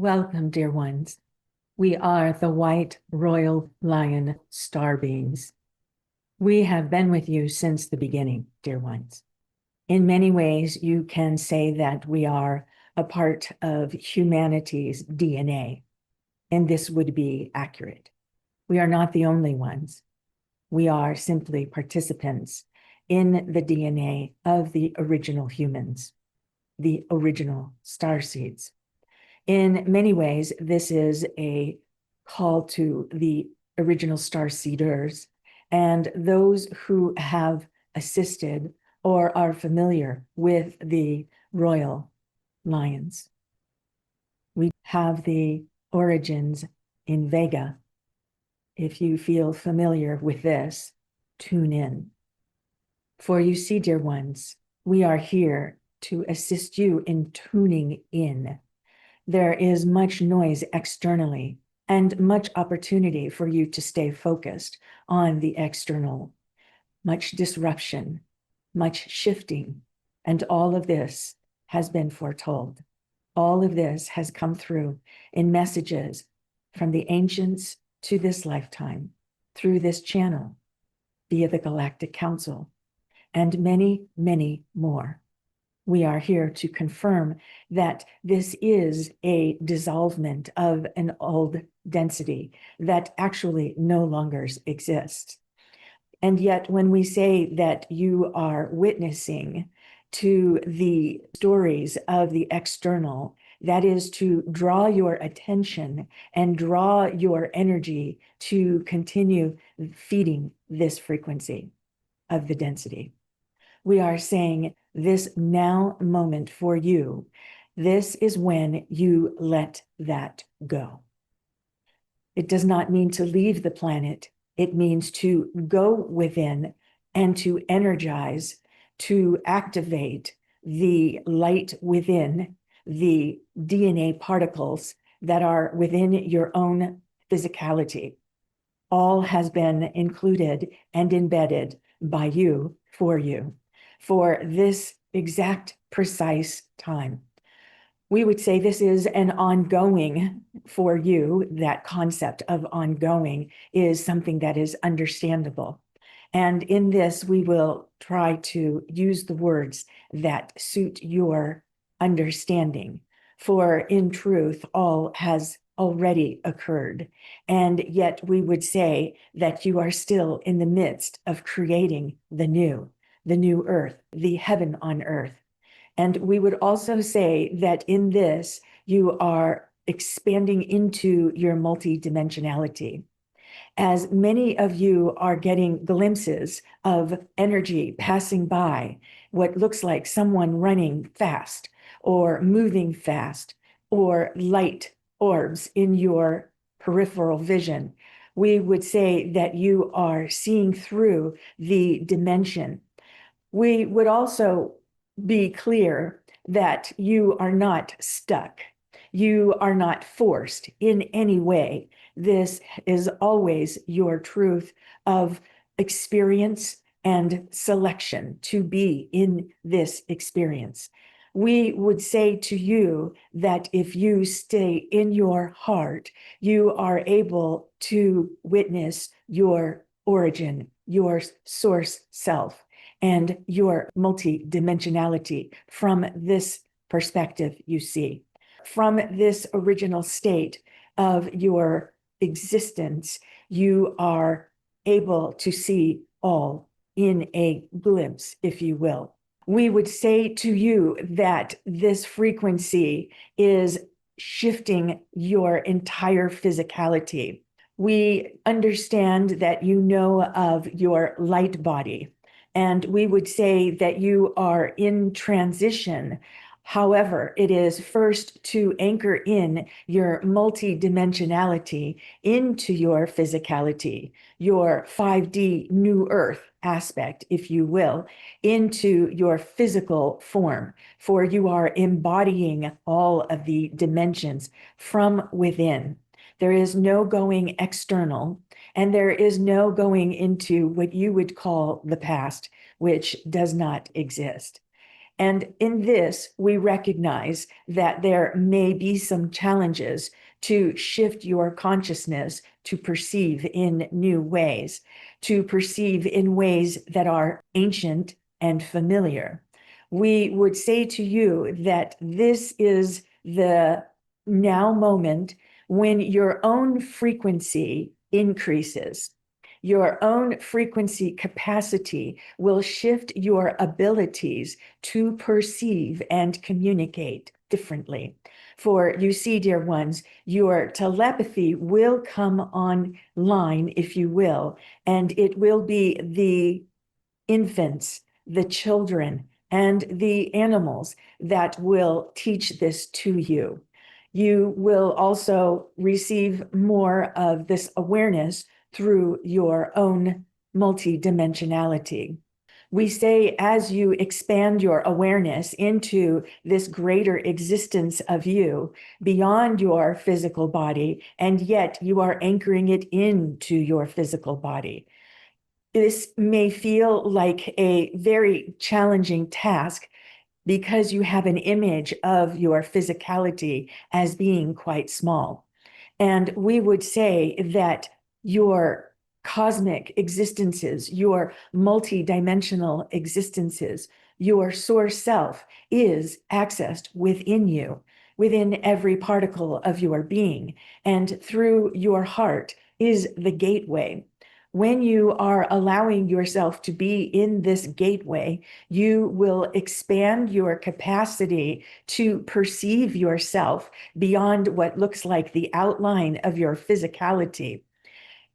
Welcome, dear ones. We are the White Royal Lion Star Beings. We have been with you since the beginning, dear ones. In many ways, you can say that we are a part of humanity's DNA, and this would be accurate. We are not the only ones. We are simply participants in the DNA of the original humans, the original starseeds. In many ways, this is a call to the original starseeders and those who have assisted or are familiar with the royal lions. We have the origins in Vega. If you feel familiar with this, tune in. For you see, dear ones, we are here to assist you in tuning in. There is much noise externally and much opportunity for you to stay focused on the external, much disruption, much shifting, and all of this has been foretold. All of this has come through in messages from the ancients to this lifetime, through this channel, via the Galactic Council, and many, many more. We are here to confirm that this is a dissolvement of an old density that actually no longer exists. And yet, when we say that you are witnessing to the stories of the external, that is to draw your attention and draw your energy to continue feeding this frequency of the density. We are saying this now moment for you, this is when you let that go. It does not mean to leave the planet. It means to go within and to energize, to activate the light within, the DNA particles that are within your own physicality. All has been included and embedded by you for this exact precise time. We would say this is an ongoing for you. That concept of ongoing is something that is understandable. And in this, we will try to use the words that suit your understanding. For in truth, all has already occurred. And yet we would say that you are still in the midst of creating the new earth, the heaven on earth. And we would also say that in this, you are expanding into your multidimensionality. As many of you are getting glimpses of energy passing by, what looks like someone running fast or moving fast, or light orbs in your peripheral vision, we would say that you are seeing through the dimension. We would also be clear that you are not stuck. You are not forced in any way. This is always your truth of experience and selection to be in this experience. We would say to you that if you stay in your heart, you are able to witness your origin, your source self, and your multidimensionality from this perspective you see. From this original state of your existence, you are able to see all in a glimpse, if you will. We would say to you that this frequency is shifting your entire physicality. We understand that you know of your light body, and we would say that you are in transition. However, it is first to anchor in your multidimensionality into your physicality, your 5D new earth aspect, if you will, into your physical form, for you are embodying all of the dimensions from within. There is no going external, and there is no going into what you would call the past, which does not exist. And in this, we recognize that there may be some challenges to shift your consciousness to perceive in new ways, to perceive in ways that are ancient and familiar. We would say to you that this is the now moment when your own frequency increases. Your own frequency capacity will shift your abilities to perceive and communicate differently. For you see, dear ones, your telepathy will come online, if you will, and it will be the infants, the children, and the animals that will teach this to you. You will also receive more of this awareness through your own multidimensionality. We say, as you expand your awareness into this greater existence of you beyond your physical body, and yet you are anchoring it into your physical body. This may feel like a very challenging task because you have an image of your physicality as being quite small. And we would say that your cosmic existences, your multidimensional existences, your source self is accessed within you, within every particle of your being, and through your heart is the gateway. When you are allowing yourself to be in this gateway, you will expand your capacity to perceive yourself beyond what looks like the outline of your physicality.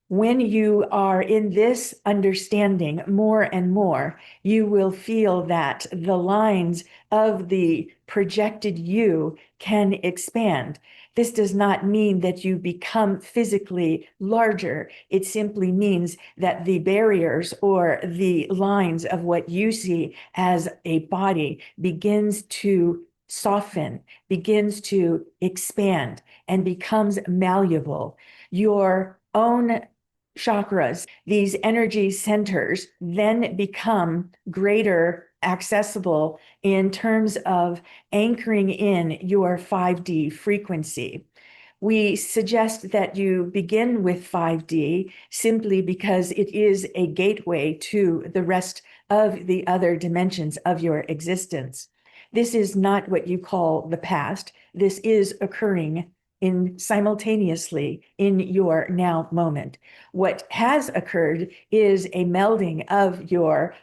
When you are in this understanding more and more, you will feel that the lines of the projected you can expand. This does not mean that you become physically larger. It simply means that the barriers or the lines of what you see as a body begins to soften, begins to expand, and becomes malleable. Your own chakras, these energy centers, then become greater accessible in terms of anchoring in your 5D frequency. We suggest that you begin with 5D simply because it is a gateway to the rest of the other dimensions of your existence. This is not what you call the past. This is occurring simultaneously in your now moment. What has occurred is a melding of your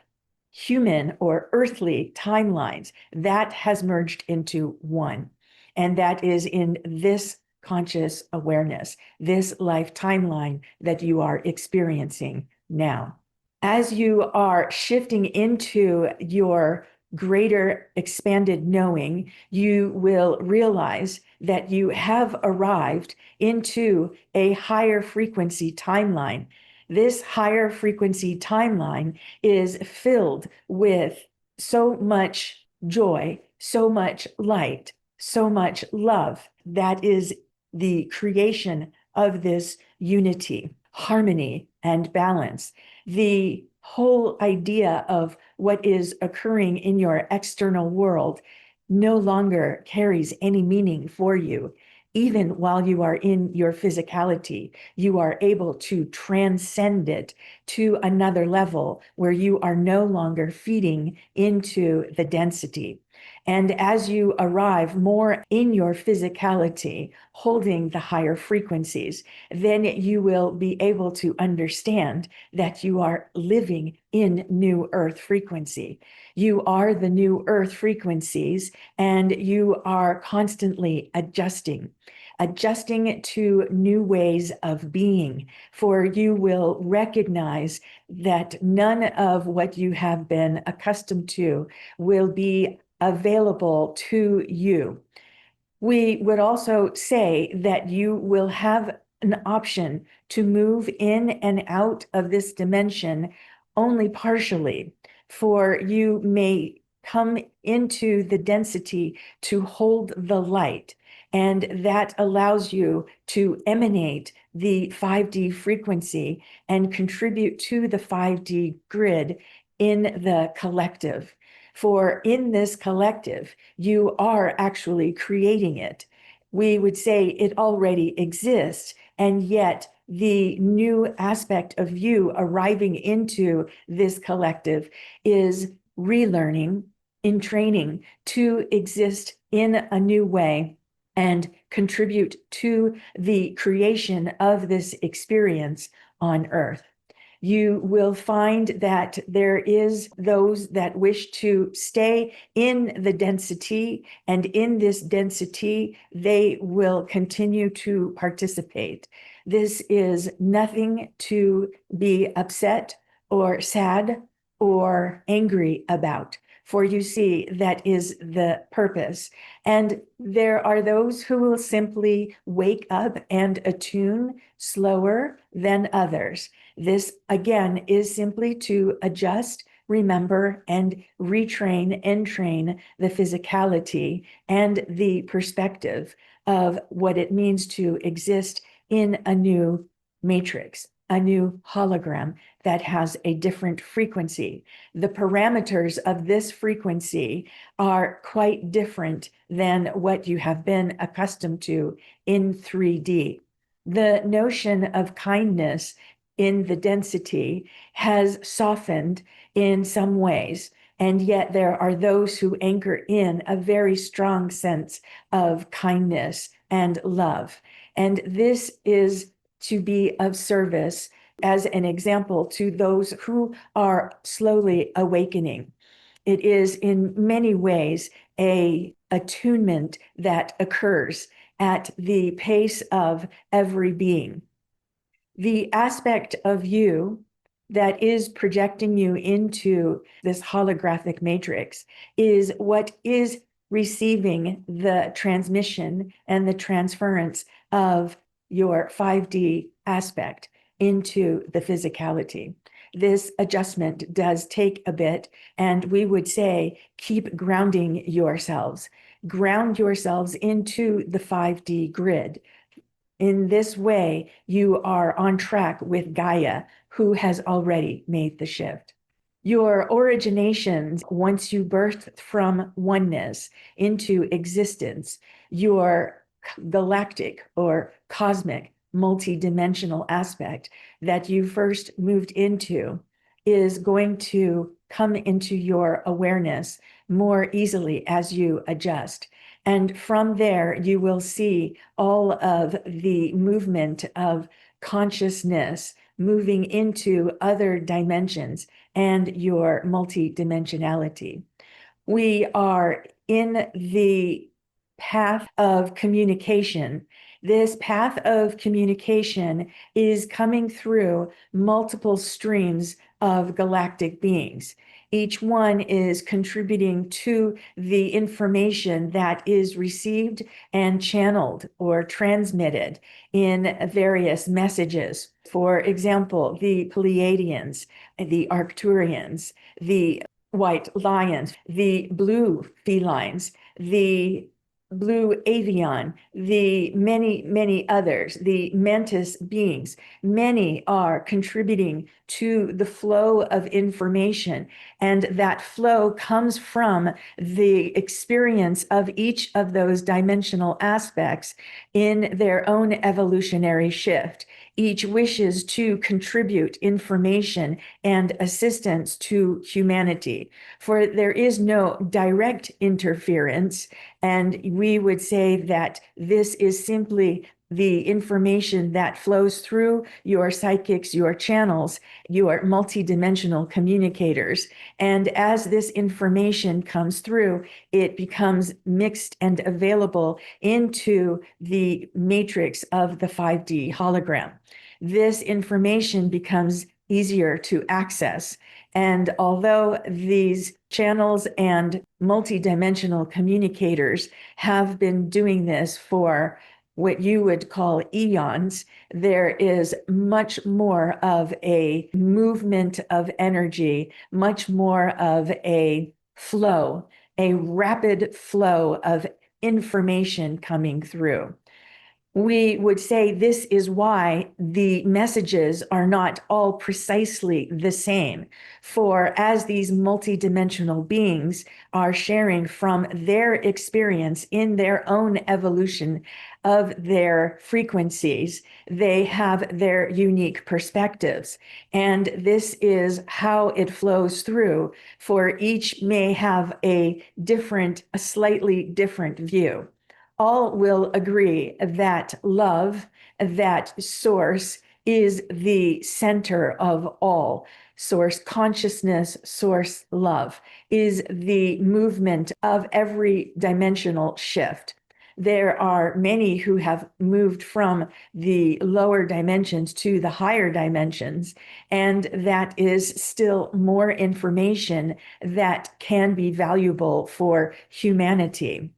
human or earthly timelines that has merged into one. And that is in this conscious awareness, this life timeline that you are experiencing now. As you are shifting into your greater expanded knowing, you will realize that you have arrived into a higher frequency timeline. This higher frequency timeline is filled with so much joy, so much light, so much love. That is the creation of this unity, harmony, and balance. The whole idea of what is occurring in your external world no longer carries any meaning for you. Even while you are in your physicality, you are able to transcend it to another level where you are no longer feeding into the density. And as you arrive more in your physicality, holding the higher frequencies, then you will be able to understand that you are living in new earth frequency. You are the new earth frequencies, and you are constantly adjusting to new ways of being, for you will recognize that none of what you have been accustomed to will be available to you. We would also say that you will have an option to move in and out of this dimension only partially, for you may come into the density to hold the light, and that allows you to emanate the 5D frequency and contribute to the 5D grid in the collective. For in this collective, you are actually creating it. We would say it already exists, and yet the new aspect of you arriving into this collective is relearning, in training to exist in a new way and contribute to the creation of this experience on Earth. You will find that there is those that wish to stay in the density, and in this density, they will continue to participate. This is nothing to be upset or sad or angry about. For you see, that is the purpose. And there are those who will simply wake up and attune slower than others. This, again, is simply to adjust, remember, and retrain and train the physicality and the perspective of what it means to exist in a new matrix, a new hologram that has a different frequency. The parameters of this frequency are quite different than what you have been accustomed to in 3D. The notion of kindness in the density has softened in some ways, and yet there are those who anchor in a very strong sense of kindness and love. And this is to be of service as an example to those who are slowly awakening. It is in many ways a attunement that occurs at the pace of every being. The aspect of you that is projecting you into this holographic matrix is what is receiving the transmission and the transference of your 5D aspect into the physicality. This adjustment does take a bit, and we would say keep grounding yourselves. Ground yourselves into the 5D grid. In this way, you are on track with Gaia, who has already made the shift. Your originations, once you birth from oneness into existence, your galactic or cosmic multidimensional aspect that you first moved into is going to come into your awareness more easily as you adjust. And from there, you will see all of the movement of consciousness moving into other dimensions and your multidimensionality. We are in the path of communication. This path of communication is coming through multiple streams of galactic beings. Each one is contributing to the information that is received and channeled or transmitted in various messages. For example, the Pleiadians, the Arcturians, the white lions, the blue felines, the blue avian, the many others, the mantis beings. Many are contributing to the flow of information, and that flow comes from the experience of each of those dimensional aspects in their own evolutionary shift. Each wishes to contribute information and assistance to humanity, for there is no direct interference. And we would say that this is simply the information that flows through your psychics, your channels, your multidimensional communicators. And as this information comes through, it becomes mixed and available into the matrix of the 5D hologram. This information becomes easier to access. And although these channels and multidimensional communicators have been doing this for what you would call eons, there is much more of a movement of energy, much more of a flow, a rapid flow of information coming through. We would say this is why the messages are not all precisely the same. For as these multidimensional beings are sharing from their experience in their own evolution of their frequencies, they have their unique perspectives. And this is how it flows through, for each may have a slightly different view. All will agree that love, that source, is the center of all. Source consciousness, source love is the movement of every dimensional shift. There are many who have moved from the lower dimensions to the higher dimensions, and that is still more information that can be valuable for humanity.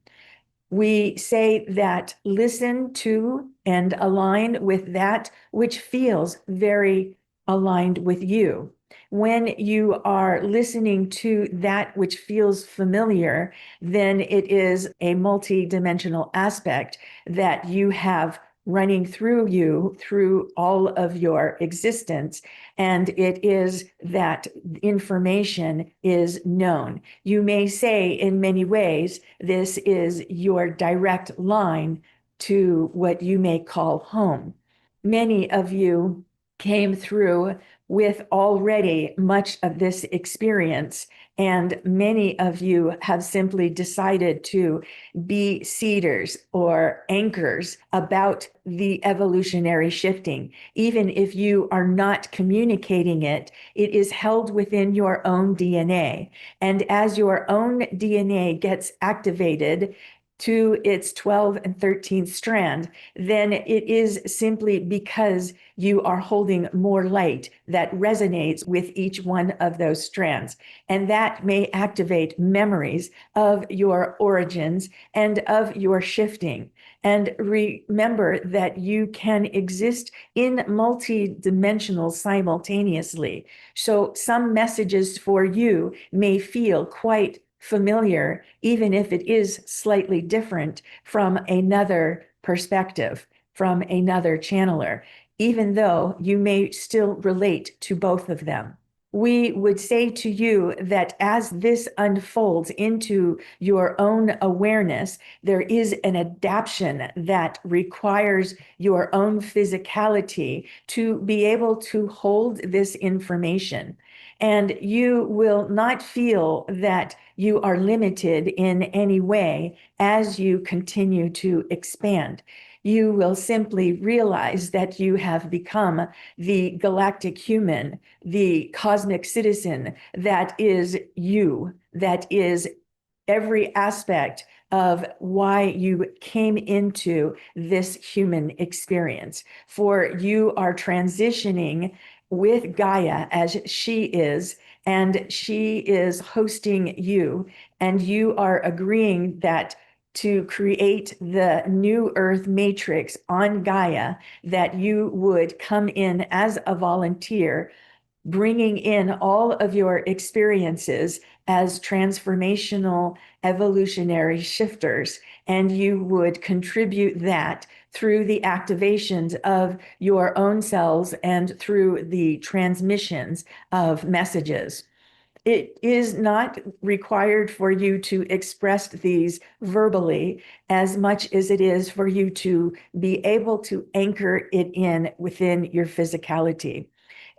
We say that listen to and align with that which feels very aligned with you. When you are listening to that which feels familiar, then it is a multi-dimensional aspect that you have running through you through all of your existence. And it is that information is known. You may say in many ways, this is your direct line to what you may call home. Many of you came through with already much of this experience, and many of you have simply decided to be seeders or anchors about the evolutionary shifting. Even if you are not communicating it, it is held within your own DNA. And as your own DNA gets activated to its 12th and 13th strand, then it is simply because you are holding more light that resonates with each one of those strands. And that may activate memories of your origins and of your shifting. And remember that you can exist in multi-dimensional simultaneously. So some messages for you may feel quite familiar, even if it is slightly different from another perspective, from another channeler, even though you may still relate to both of them. We would say to you that as this unfolds into your own awareness, there is an adaptation that requires your own physicality to be able to hold this information. And you will not feel that you are limited in any way as you continue to expand. You will simply realize that you have become the galactic human, the cosmic citizen that is you, that is every aspect of why you came into this human experience. For you are transitioning with Gaia as she is, and she is hosting you, and you are agreeing that to create the new Earth matrix on Gaia, that you would come in as a volunteer, bringing in all of your experiences as transformational evolutionary shifters, and you would contribute that through the activations of your own cells and through the transmissions of messages. It is not required for you to express these verbally as much as it is for you to be able to anchor it in within your physicality.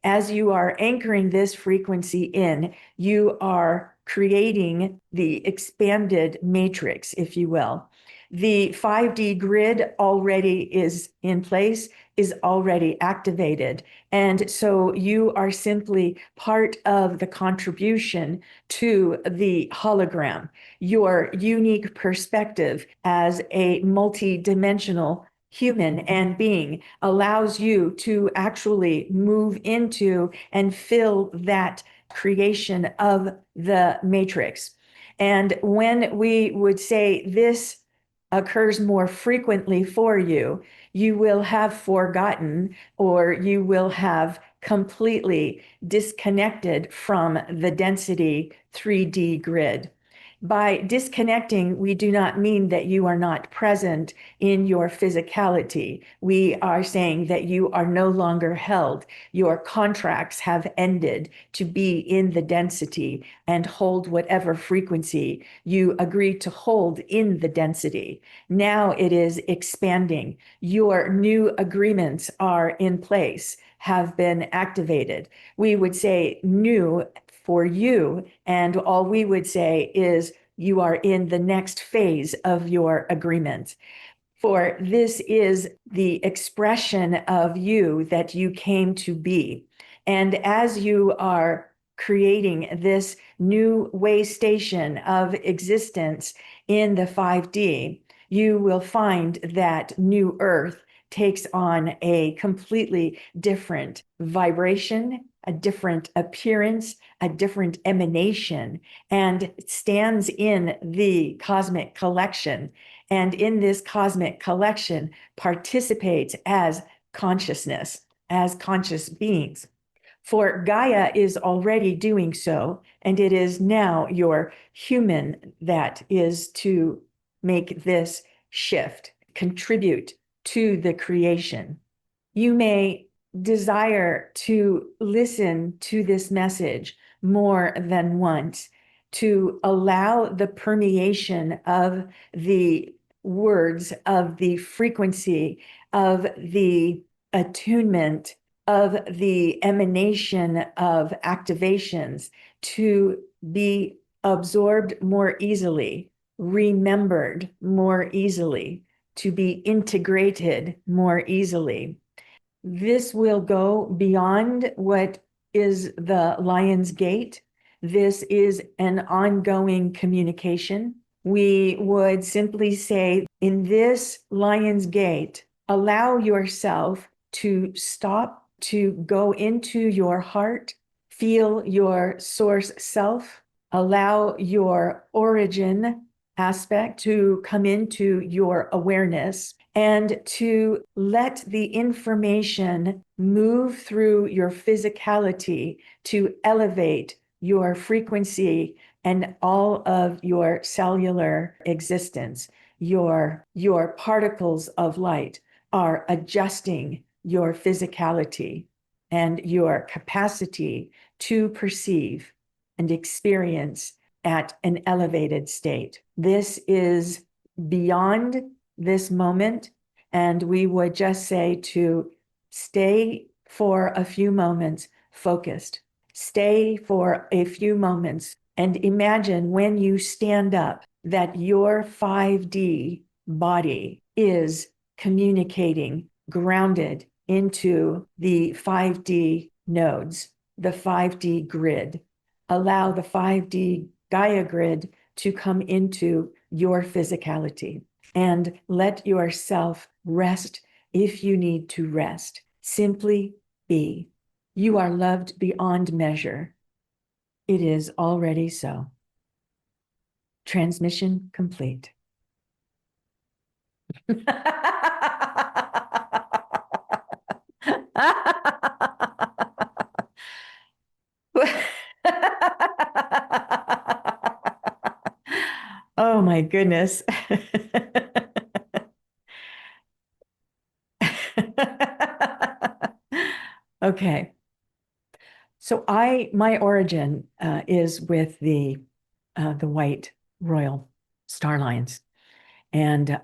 As you are anchoring this frequency in, you are creating the expanded matrix, if you will. The 5D grid already is in place, is already activated. And so you are simply part of the contribution to the hologram. Your unique perspective as a multi-dimensional human and being allows you to actually move into and fill that creation of the matrix. And when we would say this occurs more frequently for you, you will have forgotten or you will have completely disconnected from the density 3D grid. By disconnecting, we do not mean that you are not present in your physicality. We are saying that you are no longer held. Your contracts have ended to be in the density and hold whatever frequency you agree to hold in the density. Now it is expanding. Your new agreements are in place, have been activated. We would say new for you, and all we would say is you are in the next phase of your agreement. For this is the expression of you that you came to be. And as you are creating this new way station of existence in the 5D, you will find that new Earth takes on a completely different vibration, a different appearance, a different emanation, and stands in the cosmic collection. And in this cosmic collection, participates as consciousness, as conscious beings. For Gaia is already doing so, and it is now your human that is to make this shift, contribute to the creation. You may desire to listen to this message more than once, to allow the permeation of the words, of the frequency, of the attunement, of the emanation of activations to be absorbed more easily, remembered more easily, to be integrated more easily. This will go beyond what is the Lion's Gate. This is an ongoing communication. We would simply say, in this Lion's Gate, allow yourself to stop, to go into your heart, feel your source self, allow your origin aspect to come into your awareness, and to let the information move through your physicality to elevate your frequency and all of your cellular existence. Your particles of light are adjusting your physicality and your capacity to perceive and experience at an elevated state. This is beyond this moment, and we would just say to stay for a few moments focused. Stay for a few moments and imagine when you stand up that your 5D body is communicating, grounded into the 5D nodes, the 5D grid. Allow the 5D Gaia grid to come into your physicality, and let yourself rest if you need to rest. Simply be. You are loved beyond measure. It is already so. Transmission complete. Oh my goodness. Okay. So my origin is with the white royal star lions, and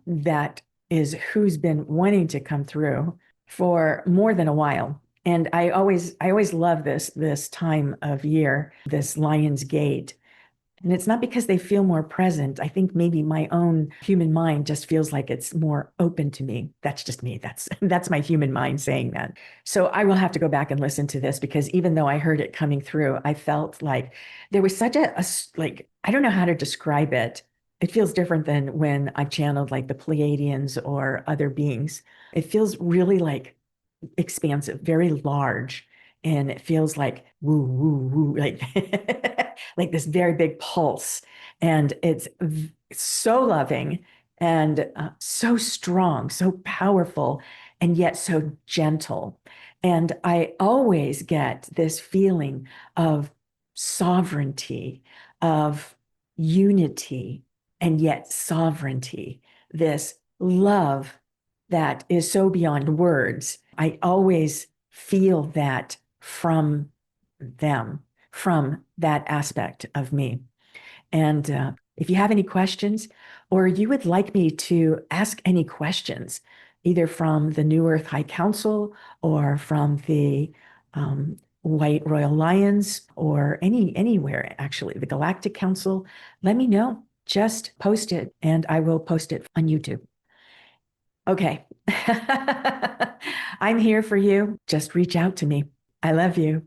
that is who's been wanting to come through for more than a while. And I always love this time of year, this Lion's Gate. And it's not because they feel more present. I think maybe my own human mind just feels like it's more open to me. That's just me. That's my human mind saying that. So I will have to go back and listen to this, because even though I heard it coming through, I felt like there was such like, I don't know how to describe it. It feels different than when I've channeled like the Pleiadians or other beings. It feels really like expansive, very large, and it feels like woo woo woo, like like this very big pulse, and it's so loving and so strong, so powerful, and yet so gentle. And I always get this feeling of sovereignty, of unity and yet sovereignty, this love that is so beyond words. I always feel that from them, from that aspect of me. And if you have any questions, or you would like me to ask any questions, either from the New Earth High Council or from the White Royal Lions or anywhere, actually, the Galactic Council, let me know. Just post it and I will post it on YouTube. Okay. I'm here for you. Just reach out to me. I love you.